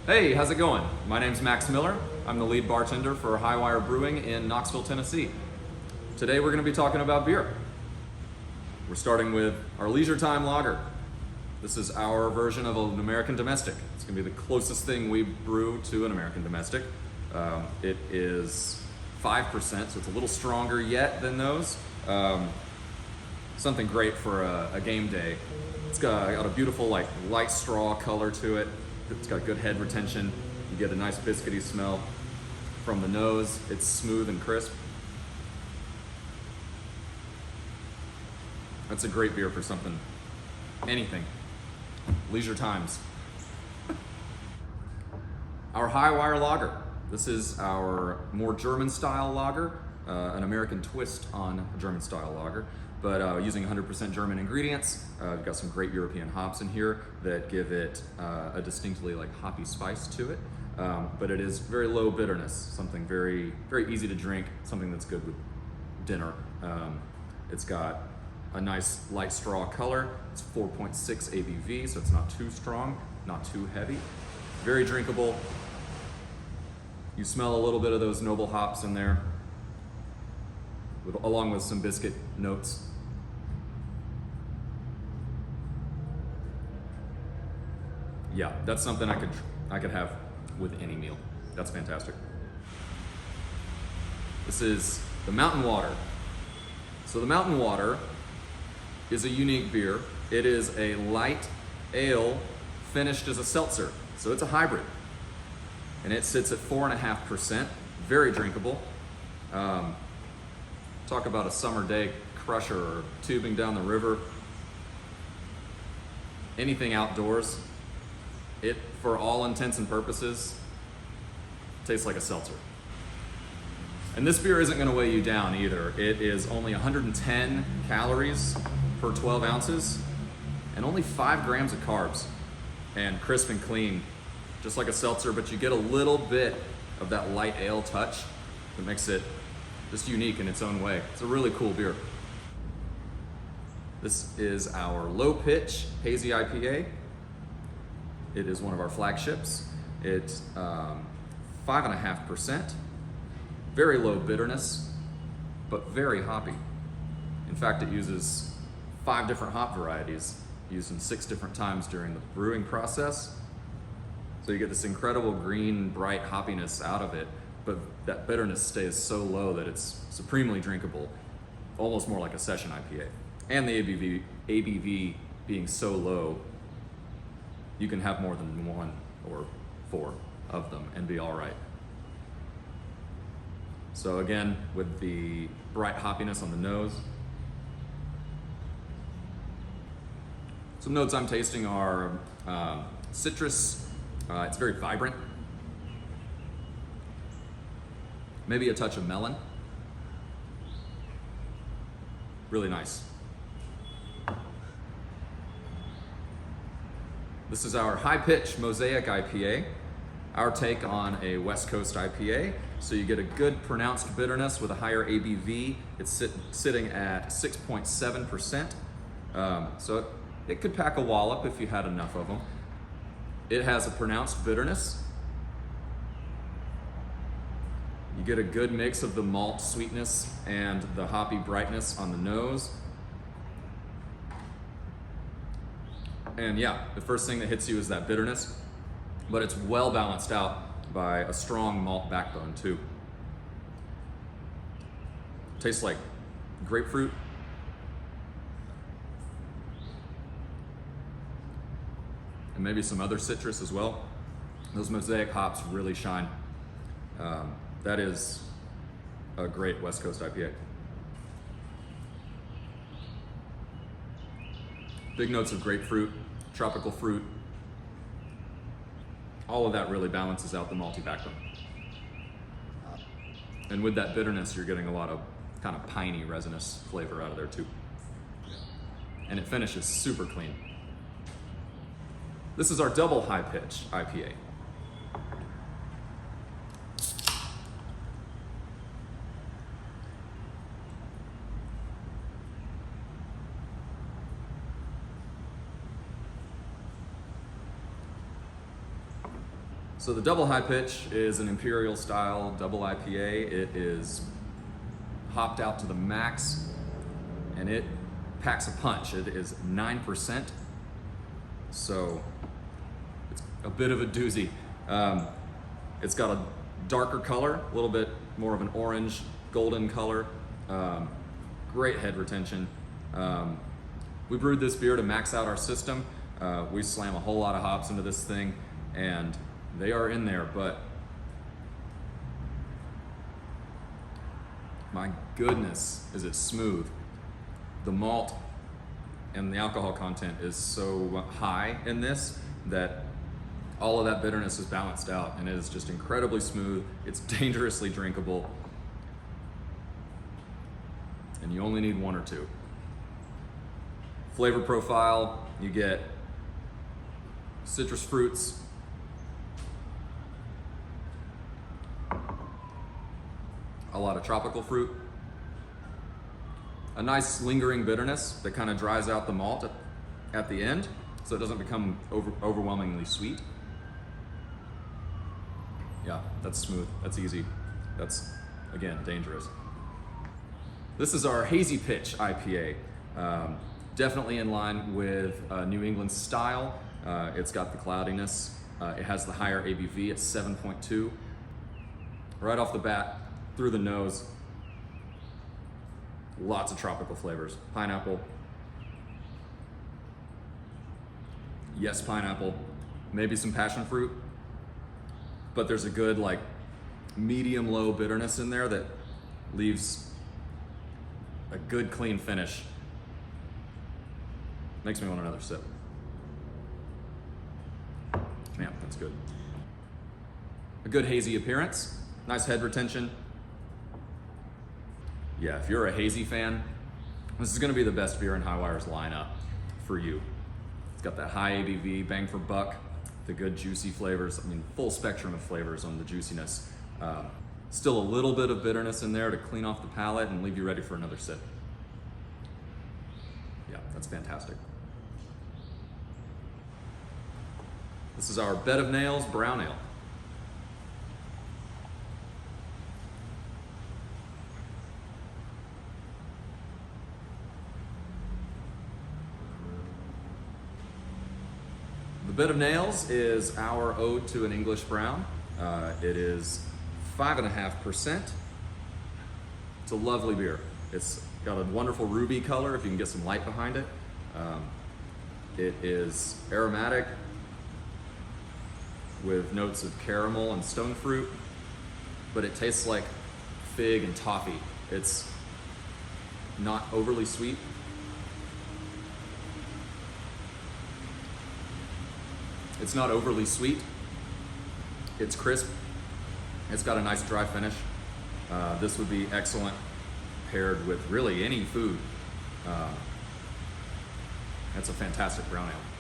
Hey, how's it going? My name's Max Miller. I'm the lead bartender for Highwire Brewing in Knoxville, Tennessee. Today we're going to be talking about beer. We're starting with our Leisure Time Lager. This is our version of an American Domestic. It's going to be the closest thing we brew to an American Domestic. It is 5%, so it's a little stronger yet than those. Something great for a game day. It's got a beautiful light straw color to it. It's got good head retention. You get a nice biscuity smell from the nose. It's smooth and crisp. That's a great beer for something, anything. Leisure times. Our Highwire Lager. This is our more German style lager, an American twist on a German style lager, but using 100% German ingredients. We've got some great European hops in here that give it a distinctly hoppy spice to it. But it is very low bitterness, something very, very easy to drink, something that's good with dinner. It's got a nice light straw color. It's 4.6 ABV, so it's not too strong, not too heavy. Very drinkable. You smell a little bit of those noble hops in there, along with some biscuit notes. Yeah, that's something I could have with any meal. That's fantastic. This is the Mountain Water. So the Mountain Water is a unique beer. It is a light ale finished as a seltzer. So it's a hybrid. And it sits at 4.5%, very drinkable. Talk about a summer day crusher or tubing down the river. Anything outdoors. It, for all intents and purposes, tastes like a seltzer. And this beer isn't gonna weigh you down either. It is only 110 calories per 12 ounces and only 5 grams of carbs, and crisp and clean, just like a seltzer, but you get a little bit of that light ale touch that makes it just unique in its own way. It's a really cool beer. This is our low pitch hazy IPA. It is one of our flagships. It's 5.5%, very low bitterness, but very hoppy. In fact, it uses 5 different hop varieties, used in 6 different times during the brewing process. So you get this incredible green, bright hoppiness out of it, but that bitterness stays so low that it's supremely drinkable, almost more like a session IPA. And the ABV being so low, you can have more than 1 or 4 of them and be all right. So again, with the bright hoppiness on the nose. Some notes I'm tasting are citrus. It's very vibrant. Maybe a touch of melon. Really nice. This is our high pitch Mosaic IPA, our take on a West Coast IPA. So you get a good pronounced bitterness with a higher ABV. It's sitting at 6.7%. So it could pack a wallop if you had enough of them. It has a pronounced bitterness. You get a good mix of the malt sweetness and the hoppy brightness on the nose. And yeah, the first thing that hits you is that bitterness, but it's well balanced out by a strong malt backbone too. Tastes like grapefruit. And maybe some other citrus as well. Those Mosaic hops really shine. That is a great West Coast IPA. Big notes of grapefruit, tropical fruit. All of that really balances out the malty backbone. And with that bitterness, you're getting a lot of kind of piney, resinous flavor out of there too. And it finishes super clean. This is our double high pitch IPA. So the double high pitch is an imperial style double IPA. It is hopped out to the max and it packs a punch. It is 9%. So it's a bit of a doozy. It's got a darker color, a little bit more of an orange, golden color. Great head retention. We brewed this beer to max out our system. We slam a whole lot of hops into this thing and they are in there, but my goodness, is it smooth. The malt and the alcohol content is so high in this that all of that bitterness is balanced out and it is just incredibly smooth. It's dangerously drinkable and you only need one or two. Flavor profile, you get citrus fruits, a lot of tropical fruit, a nice lingering bitterness that kind of dries out the malt at the end so it doesn't become overwhelmingly sweet. Yeah, that's smooth, that's easy, that's, again, dangerous. This is our Hazy Pitch IPA. Definitely in line with New England style. It's got the cloudiness. It has the higher ABV at 7.2. Right off the bat, through the nose, lots of tropical flavors. Pineapple. Yes, pineapple. Maybe some passion fruit. But there's a good like medium-low bitterness in there that leaves a good clean finish. Makes me want another sip. Man, that's good. A good hazy appearance, nice head retention. Yeah, if you're a hazy fan, this is gonna be the best beer in Highwire's lineup for you. It's got that high ABV, bang for buck, the good juicy flavors. I mean, full spectrum of flavors on the juiciness. Still a little bit of bitterness in there to clean off the palate and leave you ready for another sip. Yeah, that's fantastic. This is our Bed of Nails Brown Ale. The Bed of Nails is our ode to an English brown. It is 5.5%. It's a lovely beer. It's got a wonderful ruby color if you can get some light behind it. It is aromatic with notes of caramel and stone fruit, but it tastes like fig and toffee. It's not overly sweet. It's not overly sweet. It's crisp. It's got a nice dry finish. This would be excellent paired with really any food. That's a fantastic brown ale.